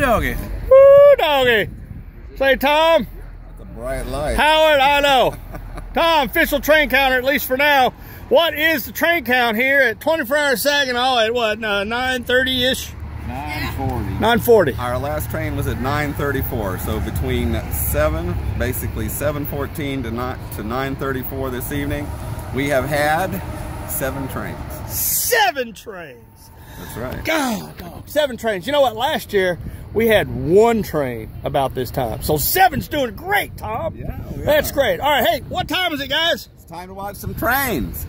doggy. Woo, doggy. Say, Tom. That's a bright light. Howard, I know. Tom, official train counter, at least for now. What is the train count here at 24 Hours Saginaw at what, 9:30-ish? 9:40. 9:40. Our last train was at 9:34, so between basically 7:14 to 9:34 this evening, we have had 7 trains. 7 trains. That's right. God, dog, 7 trains. You know what? Last year we had 1 train about this time. So 7's doing great, Tom. Yeah, That's great. All right, hey, what time is it, guys? It's time to watch some trains.